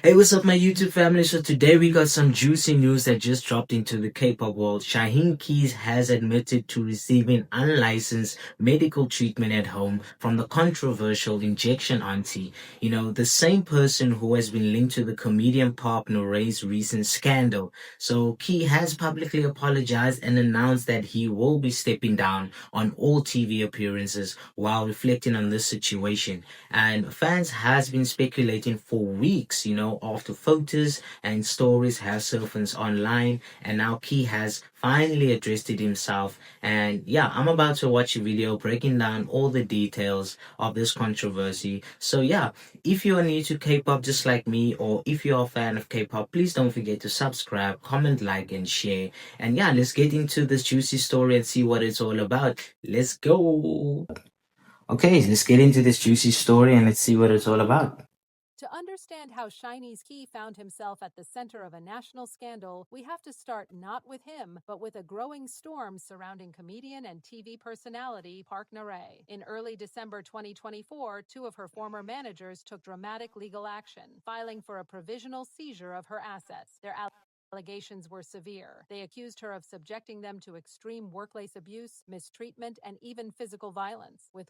Hey, what's up, my YouTube family? So today we got some juicy news that just dropped into the K-pop world. Shaheen Keys has admitted to receiving unlicensed medical treatment at home from the controversial injection auntie. The same person who has been linked to the comedian Pop Noray's recent scandal. So Key has publicly apologized and announced that he will be stepping down on all TV appearances while reflecting on this situation. And fans has been speculating for weeks, after photos and stories have surfaced online, and now Key has finally addressed it himself. And yeah, I'm about to watch a video breaking down all the details of this controversy. So yeah, if you are new to K-pop just like me, or if you're a fan of K-pop, please don't forget to subscribe, comment, like, and share. And yeah, let's get into this juicy story and see what it's all about. Let's go. Okay, let's get into this juicy story and let's see what it's all about. To understand how SHINee's Key found himself at the center of a national scandal, we have to start not with him, but with a growing storm surrounding comedian and TV personality Park Naray. In early December 2024, two of her former managers took dramatic legal action, filing for a provisional seizure of her assets. Their allegations were severe. They accused her of subjecting them to extreme workplace abuse, mistreatment, and even physical violence, with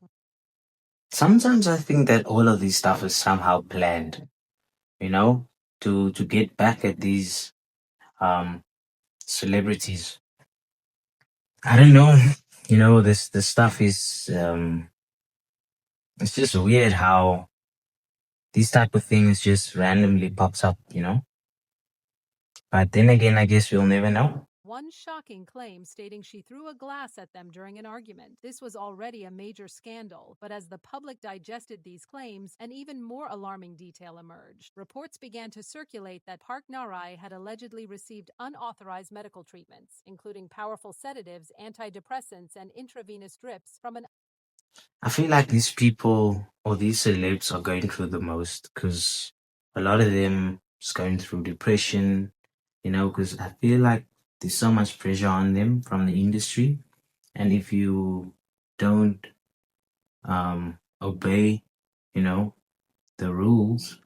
Sometimes I think that all of these stuff is somehow planned, you know, to get back at these um celebrities. I don't know. This stuff is it's just weird how these type of things just randomly pops up. But then again, I guess we'll never know. one shocking claim stating she threw a glass at them during an argument. This was already a major scandal, but as the public digested these claims, an even more alarming detail emerged. Reports began to circulate that Park Narai had allegedly received unauthorized medical treatments, including powerful sedatives, antidepressants, and intravenous drips from an I feel like these people or these celebs are going through the most because a lot of them is going through depression, because I feel like there's so much pressure on them from the industry. And if you don't obey, the rules,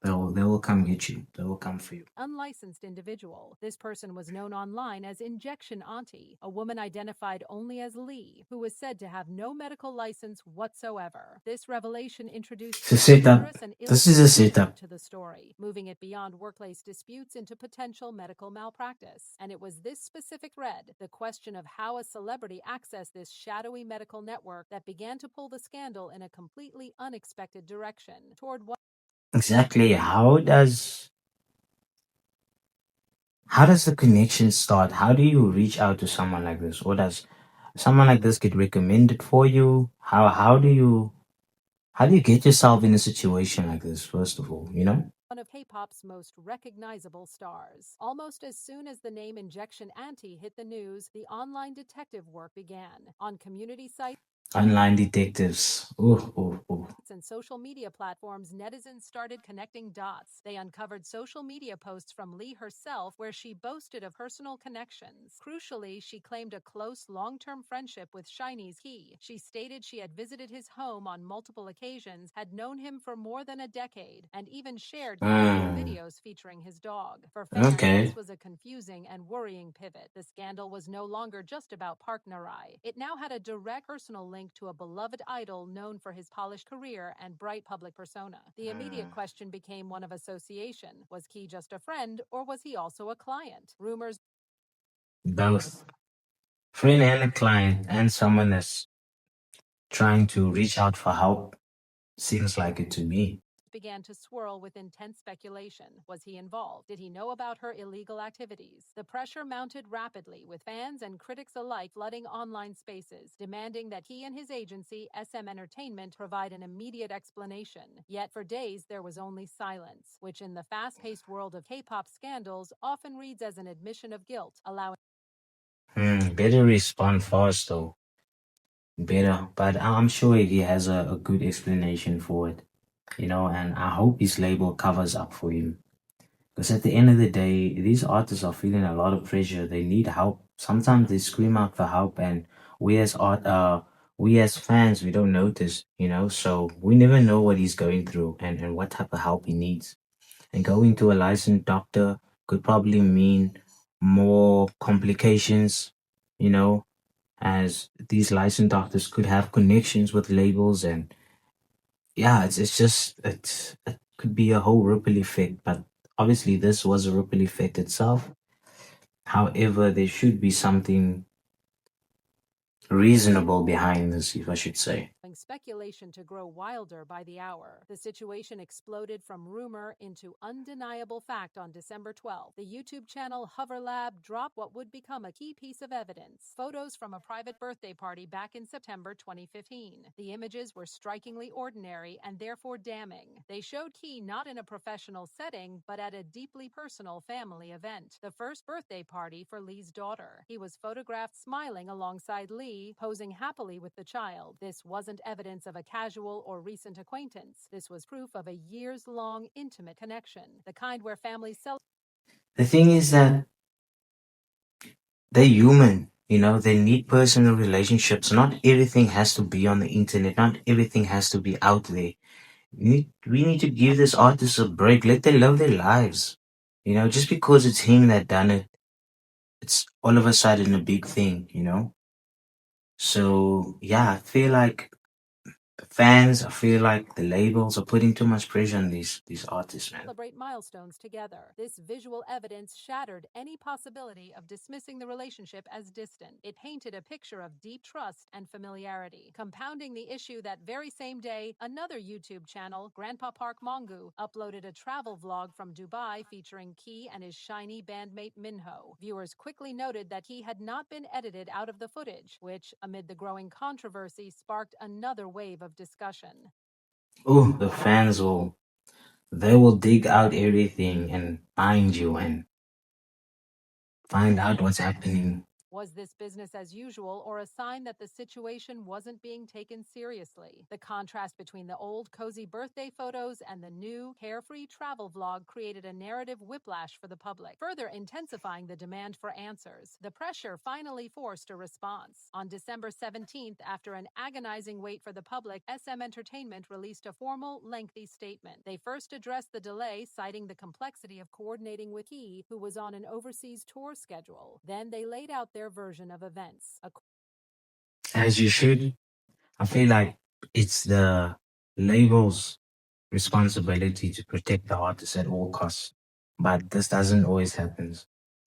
they will come get you. They will come for you. unlicensed individual. This person was known online as Injection Auntie, a woman identified only as Lee, who was said to have no medical license whatsoever. This revelation introduced It's a a setup. dangerous and This is a ill-advised setup. turn to the story, moving it beyond workplace disputes into potential medical malpractice. And it was this specific thread, the question of how a celebrity accessed this shadowy medical network, that began to pull the scandal in a completely unexpected direction toward what Exactly. How does the connection start? How do you reach out to someone like this? Or does someone like this get recommended for you? How do you get yourself in a situation like this, first of all? one of K-pop's most recognizable stars. Almost as soon as the name Injection Auntie hit the news, the online detective work began. On community sites Online detectives. Oh, oh, oh. and social media platforms, netizens started connecting dots. They uncovered social media posts from Lee herself where she boasted of personal connections. Crucially, she claimed a close, long-term friendship with SHINee's Key. She stated she had visited his home on multiple occasions, had known him for more than a decade, and even shared candid Hmm. videos featuring his dog. For fans, Okay. this was a confusing and worrying pivot. The scandal was no longer just about Park Narai. It now had a direct personal link to a beloved idol known for his polished career and bright public persona. The immediate question became one of association. Was Key just a friend, or was he also a client? Rumors Both. Friend and a client and someone that's trying to reach out for help. Seems like it to me. began to swirl with intense speculation. Was he involved? Did he know about her illegal activities? The pressure mounted rapidly, with fans and critics alike flooding online spaces, demanding that he and his agency, SM Entertainment, provide an immediate explanation. Yet for days, there was only silence, which in the fast-paced world of K-pop scandals often reads as an admission of guilt, allowing Better respond fast though. Better. But I'm sure he has a good explanation for it, and I hope his label covers up for him. Because at the end of the day, these artists are feeling a lot of pressure. They need help. Sometimes they scream out for help, and we as fans, we don't notice. So we never know what he's going through and what type of help he needs. And going to a licensed doctor could probably mean more complications, you know, as these licensed doctors could have connections with labels. And yeah, it's just it could be a whole ripple effect. But obviously this was a ripple effect itself. However, there should be something reasonable behind this, if I should say. Speculation to grow wilder by the hour. The situation exploded from rumor into undeniable fact on December 12th. The YouTube channel Hover Lab dropped what would become a key piece of evidence: photos from a private birthday party back in September 2015. The images were strikingly ordinary and therefore damning. They showed Key not in a professional setting, but at a deeply personal family event, the first birthday party for Lee's daughter. He was photographed smiling alongside Lee, posing happily with the child. This wasn't evidence of a casual or recent acquaintance. This was proof of a years-long intimate connection, the kind where families celebrate. The thing is that they're human, they need personal relationships. Not everything has to be on the internet, not everything has to be out there. We need to give this artist a break. Let them live their lives. Just because it's him that done it, it's all of a sudden a big thing. So yeah, I feel like the labels are putting too much pressure on these artists, man. Milestones together. This visual evidence shattered any possibility of dismissing the relationship as distant. It painted a picture of deep trust and familiarity. Compounding the issue, that very same day, another YouTube channel, Grandpa Park Mongu, uploaded a travel vlog from Dubai featuring Key and his SHINee bandmate Minho. Viewers quickly noted that he had not been edited out of the footage, which, amid the growing controversy, sparked another wave of discussion. Oh, the fans they will dig out everything and find you and find out what's happening. Was this business as usual, or a sign that the situation wasn't being taken seriously? The contrast between the old cozy birthday photos and the new carefree travel vlog created a narrative whiplash for the public, further intensifying the demand for answers. The pressure finally forced a response. On December 17th, after an agonizing wait for the public, SM Entertainment released a formal, lengthy statement. They first addressed the delay, citing the complexity of coordinating with Key, who was on an overseas tour schedule. Then they laid out their version of events. As you should. I feel like it's the label's responsibility to protect the artist at all costs. But this doesn't always happen.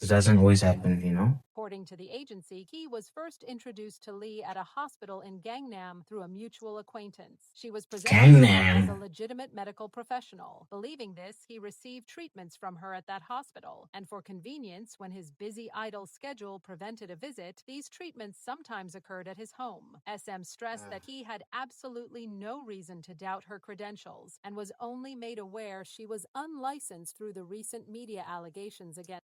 This doesn't always happen. According to the agency, Key was first introduced to Lee at a hospital in Gangnam through a mutual acquaintance. She was presented to him as a Gangnam. legitimate medical professional. Believing this, he received treatments from her at that hospital. And for convenience, when his busy idol schedule prevented a visit, these treatments sometimes occurred at his home. SM stressed that he had absolutely no reason to doubt her credentials and was only made aware she was unlicensed through the recent media allegations against.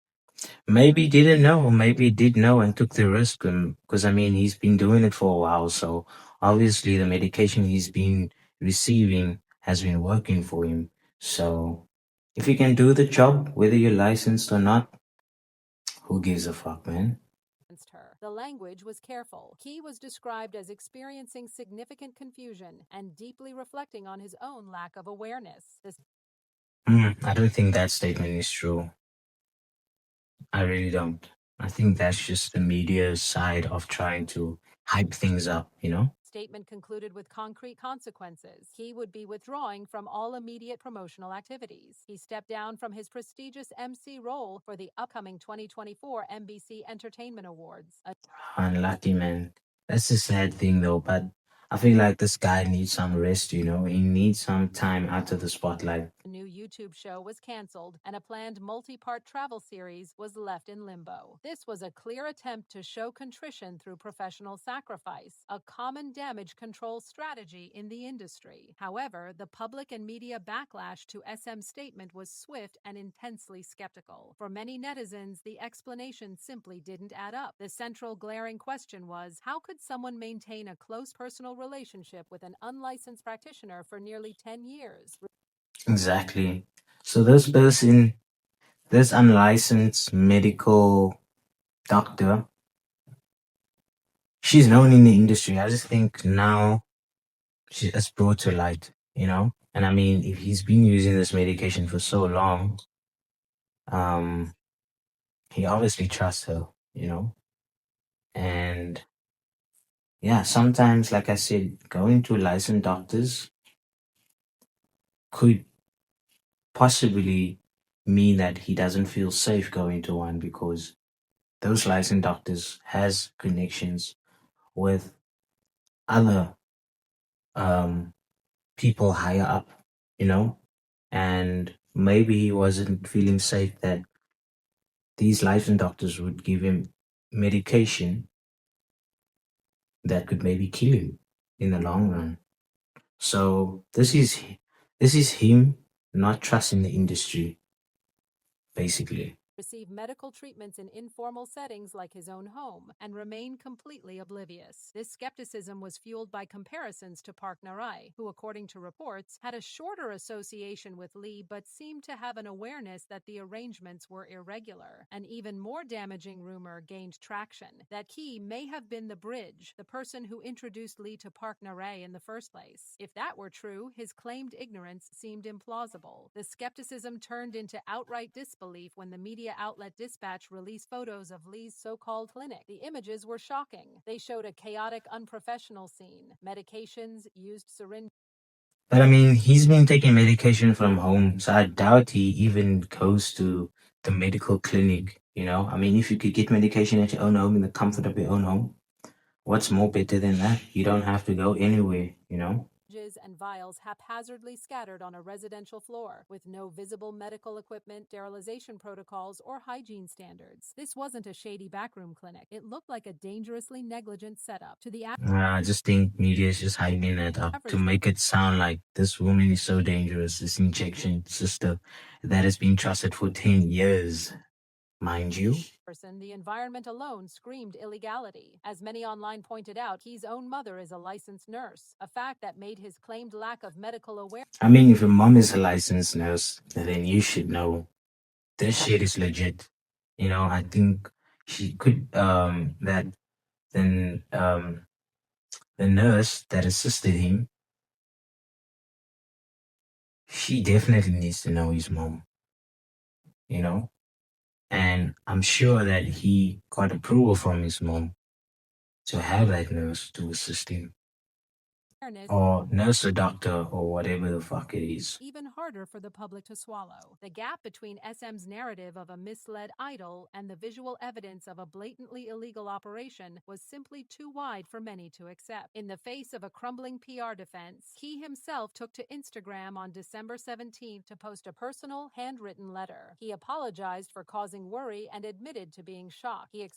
Maybe he didn't know, or maybe he did know and took the risk. Because I mean, he's been doing it for a while, so obviously the medication he's been receiving has been working for him. So if you can do the job, whether you're licensed or not, who gives a fuck, man? Her. The language was careful. Key was described as experiencing significant confusion and deeply reflecting on his own lack of awareness. The I don't think that statement is true. I really don't. I think that's just the media's side of trying to hype things up. statement concluded with concrete consequences. He would be withdrawing from all immediate promotional activities. He stepped down from his prestigious MC role for the upcoming 2024 NBC Entertainment Awards. Unlucky, man. That's the sad thing, though. But I feel like this guy needs some rest. He needs some time out of the spotlight. A new YouTube show was canceled, and a planned multi-part travel series was left in limbo. This was a clear attempt to show contrition through professional sacrifice, a common damage control strategy in the industry. However, the public and media backlash to SM's statement was swift and intensely skeptical. For many netizens, the explanation simply didn't add up. The central glaring question was, how could someone maintain a close personal relationship with an unlicensed practitioner for nearly 10 years? Exactly. So this unlicensed medical doctor, she's known in the industry. I just think now she is brought to light. And I mean, if he's been using this medication for so long, um, he obviously trusts her, you know? And yeah, sometimes, like I said, going to licensed doctors could possibly mean that he doesn't feel safe going to one because those licensed doctors has connections with other um people higher up, you know, and maybe he wasn't feeling safe that these licensed doctors would give him medication that could maybe kill him in the long run. So this is him not trusting the industry, basically. Receive medical treatments in informal settings like his own home, and remain completely oblivious. This skepticism was fueled by comparisons to Park Narai, who, according to reports, had a shorter association with Lee but seemed to have an awareness that the arrangements were irregular. An even more damaging rumor gained traction that Key may have been the bridge, the person who introduced Lee to Park Narai in the first place. If that were true, his claimed ignorance seemed implausible. The skepticism turned into outright disbelief when the media outlet Dispatch released photos of Lee's so-called clinic. The images were shocking. They showed a chaotic, unprofessional scene. Medications, used syringes. But I mean, he's been taking medication from home, so I doubt he even goes to the medical clinic. You know, I mean, if you could get medication at your own home in the comfort of your own home, what's more better than that? You don't have to go anywhere, you know? And vials haphazardly scattered on a residential floor, with no visible medical equipment, sterilization protocols, or hygiene standards. This wasn't a shady backroom clinic. It looked like a dangerously negligent setup. To the I just think media is just hyping it up to average make it sound like this woman is so dangerous, this injection sister that has been trusted for 10 years, mind you. person, the environment alone screamed illegality. As many online pointed out, Key's own mother is a licensed nurse, a fact that made his claimed lack of medical awareness. I mean, if your mom is a licensed nurse, then you should know this shit is legit. You know, I think she could, that then, the nurse that assisted him, she definitely needs to know his mom, you know? And I'm sure that he got approval from his mom to have that nurse to assist him, or nurse or doctor or whatever the fuck it is. Even harder for the public to swallow. The gap between SM's narrative of a misled idol and the visual evidence of a blatantly illegal operation was simply too wide for many to accept. In the face of a crumbling PR defense, Key himself took to Instagram on December 17th to post a personal, handwritten letter. He apologized for causing worry and admitted to being shocked. He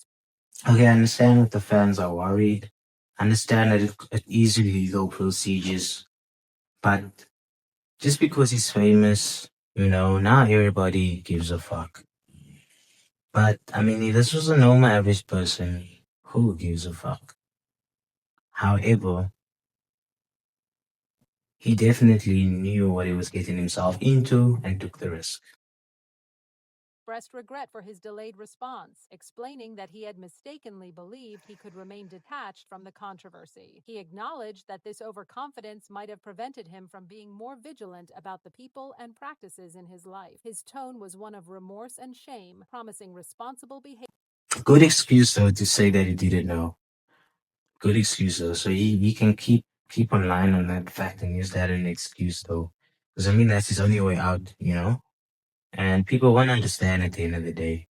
Okay, I understand that the fans are worried. I understand that it is illegal procedures, but just because he's famous, now everybody gives a fuck. But I mean, if this was a normal average person, who gives a fuck? However, he definitely knew what he was getting himself into and took the risk. expressed regret for his delayed response, explaining that he had mistakenly believed he could remain detached from the controversy. He acknowledged that this overconfidence might have prevented him from being more vigilant about the people and practices in his life. His tone was one of remorse and shame, promising responsible behavior. Good excuse though to say that he didn't know. Good excuse though, so he can keep on lying on that fact and use that as an excuse though, because I mean that's his only way out, and people won't understand at the end of the day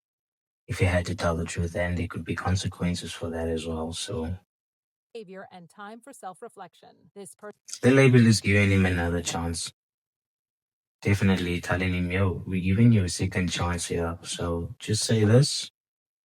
if he had to tell the truth, and there could be consequences for that as well. So And time for self-reflection. This person the label is giving him another chance. Definitely telling him, yo, we're giving you a second chance here. So just say this,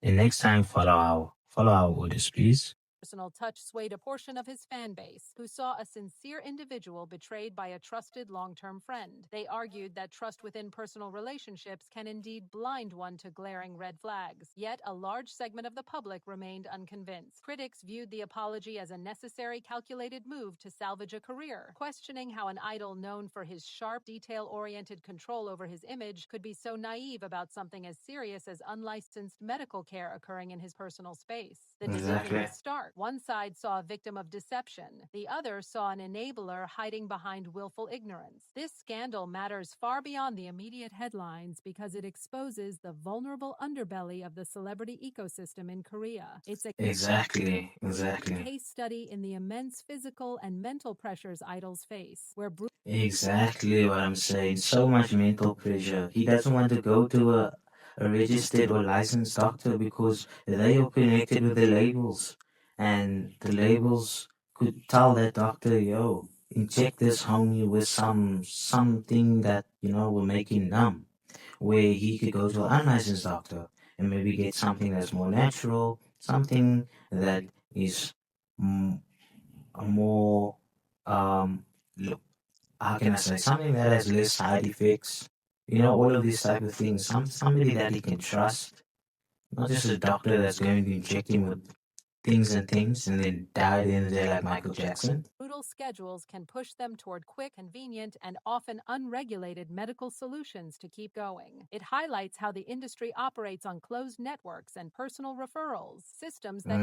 and next time follow our orders, please. personal touch swayed a portion of his fan base, who saw a sincere individual betrayed by a trusted long-term friend. They argued that trust within personal relationships can indeed blind one to glaring red flags. Yet a large segment of the public remained unconvinced. Critics viewed the apology as a necessary, calculated move to salvage a career, questioning how an idol known for his sharp, detail-oriented control over his image could be so naive about something as serious as unlicensed medical care occurring in his personal space. The division Exactly. was stark. apart. One side saw a victim of deception, the other saw an enabler hiding behind willful ignorance. This scandal matters far beyond the immediate headlines because it exposes the vulnerable underbelly of the celebrity ecosystem in Korea. It's a Exactly. case study in the immense physical and mental pressures idols face, where Exactly what I'm saying. So much mental pressure. He doesn't want to go to a registered or licensed doctor because they are connected with the labels. And the labels could tell that doctor, yo, inject this homie with something that, will make him numb. Where he could go to an unlicensed doctor and maybe get something that's more natural, something that is mm, a more um how can I say, something that has less side effects. All of these type of things. Somebody that he can trust, not just a doctor that's going to inject him with things and then die at the end of the day like Michael Jackson. brutal schedules can push them toward quick, convenient, and often unregulated medical solutions to keep going. It highlights how the industry operates on closed networks and personal referrals, systems that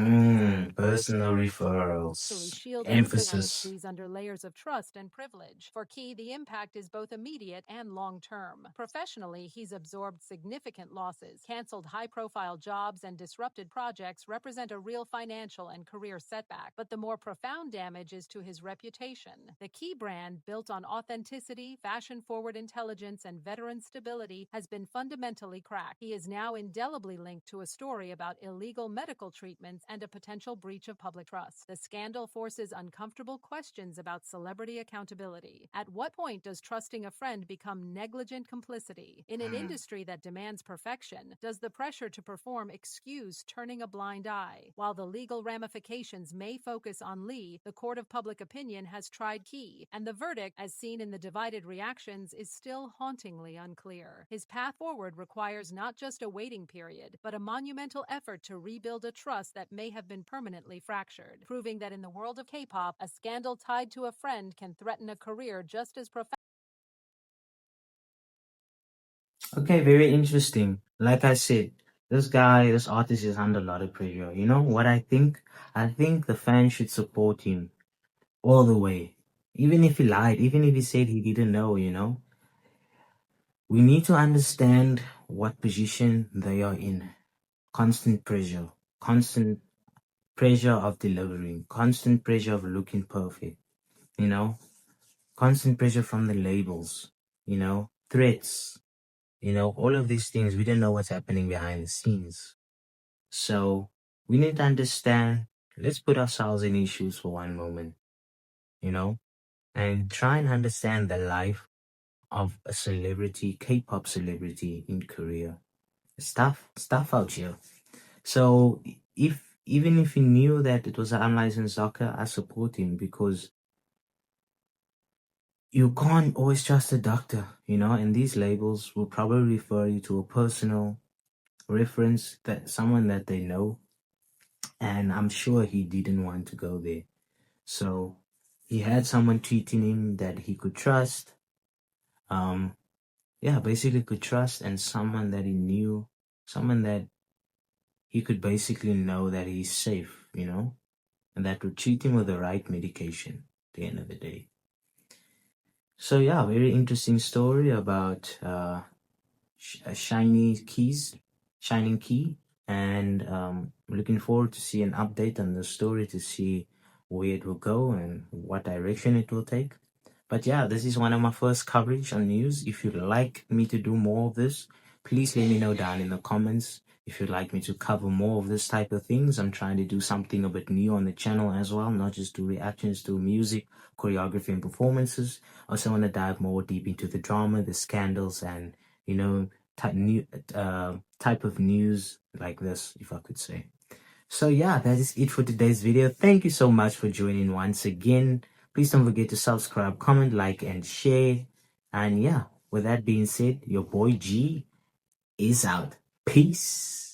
Personal actually referrals. shield Emphasis. these under layers of trust and privilege. For Key, the impact is both immediate and long term. Professionally, he's absorbed significant losses. Canceled high profile jobs and disrupted projects represent a real financial and career setback. But the more profound damage is to his reputation. The Key brand, built on authenticity, fashion forward intelligence, and veteran stability, has been fundamentally cracked. He is now indelibly linked to a story about illegal medical treatments and a potential breach of public trust. The scandal forces uncomfortable questions about celebrity accountability. At what point does trusting a friend become negligent complicity? In an industry that demands perfection, does the pressure to perform excuse turning a blind eye? While the legal ramifications may focus on Lee, the court of public opinion has tried Key, and the verdict, as seen in the divided reactions, is still hauntingly unclear. His path forward requires not just a waiting period, but a monumental effort to rebuild a trust that may have been permanently fractured, proving that in the world of K-pop, a scandal tied to a friend can threaten a career just as profound. Okay, very interesting. Like I said, this artist is under a lot of pressure. You know what I think? I think the fans should support him all the way. Even if he lied, even if he said he didn't know, we need to understand what position they are in. Constant pressure of delivering, constant pressure of looking perfect, you know, constant pressure from the labels, threats, all of these things. We don't know what's happening behind the scenes. So we need to understand, let's put ourselves in his shoes for one moment, you know, and try and understand the life of a celebrity, K-pop celebrity in Korea. Stuff out here. So if even if he knew that it was an unlicensed soccer, I support him because you can't always trust a doctor, and these labels will probably refer you to a personal reference, that someone that they know, and I'm sure he didn't want to go there. So he had someone treating him that he could trust. Um, yeah, basically could trust, and someone that he knew, someone that he could basically know that he's safe, and that would treat him with the right medication at the end of the day. So yeah, very interesting story about Shining Key, and looking forward to see an update on the story to see where it will go and what direction it will take. But yeah, this is one of my first coverage on news. If you'd like me to do more of this, please let me know down in the comments. If you'd like me to cover more of this type of things, I'm trying to do something a bit new on the channel as well, not just do reactions to music, choreography, and performances. I also want to dive more deep into the drama, the scandals, and type of news like this, if I could say. So yeah, that is it for today's video. Thank you so much for joining once again. Please don't forget to subscribe, comment, like, and share. And yeah, with that being said, your boy G is out. Peace.